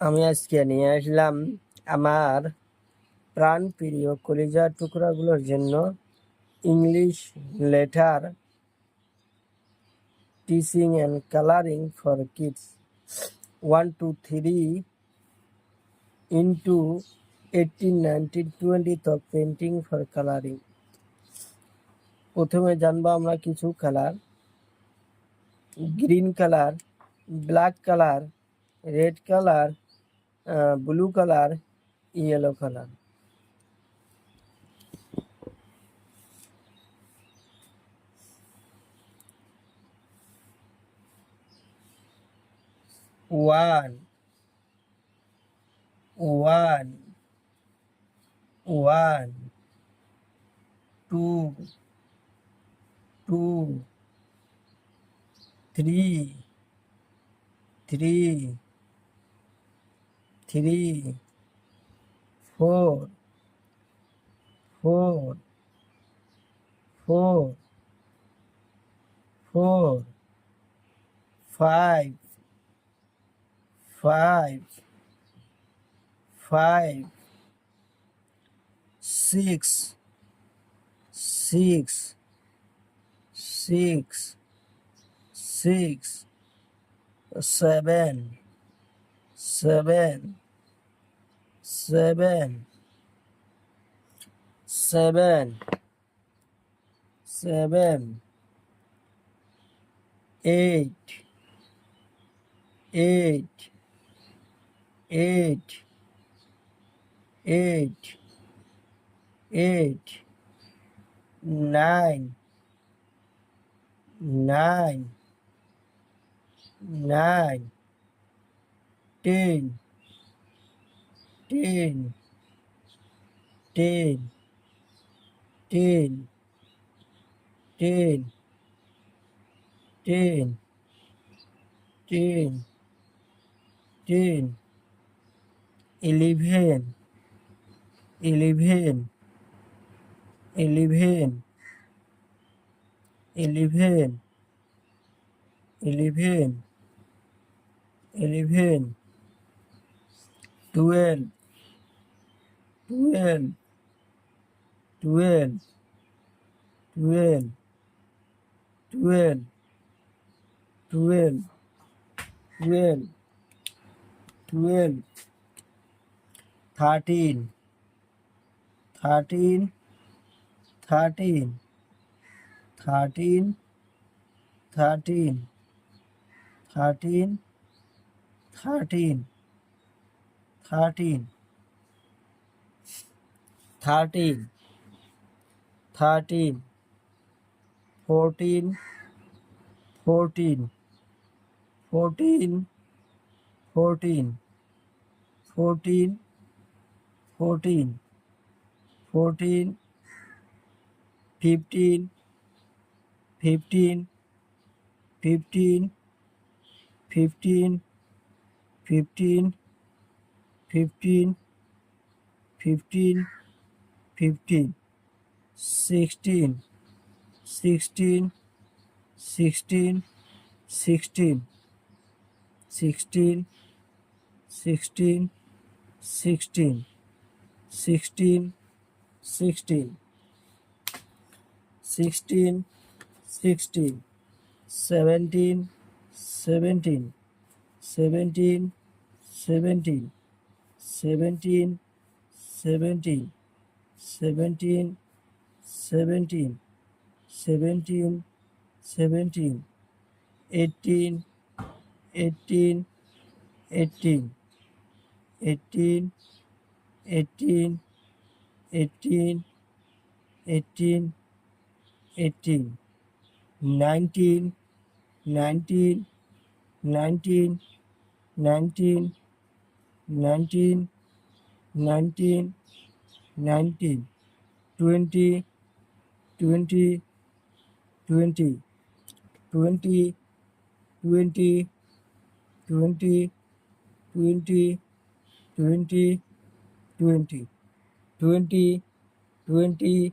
আমি আজকে নিয়ে আসলাম আমার প্রাণপ্রিয় কলিজার টুকরাগুলোর জন্য English letter teaching and colouring for kids 1 2 3 into 18 19 20 তক পেন্টিং ফর কালারিং। প্রথমে জানবো আমরা কিছু colour: green colour, black colour, red colour, blue colour, yellow colour. One, two, three, four, five, six, seven, eight, nine, 10, 11, 12, 13, 14, 14, 14, 14, 14, 14, 14, 15, 15, 15, 15, 15, 15, 15, 15, 16, 16, 16, 16, 16, 16, 16, 16, 16, 16, 16, 17, 17, 17, 17, 17, 17, 17, 17, 17, 17, 18, 18, 18, 18, 18, 18, 18, 18, 19, 19, 19, 19, 19, 19, 19, 20, 20, 20, 20, 20, 20, 20, 20, 20, 20, 20,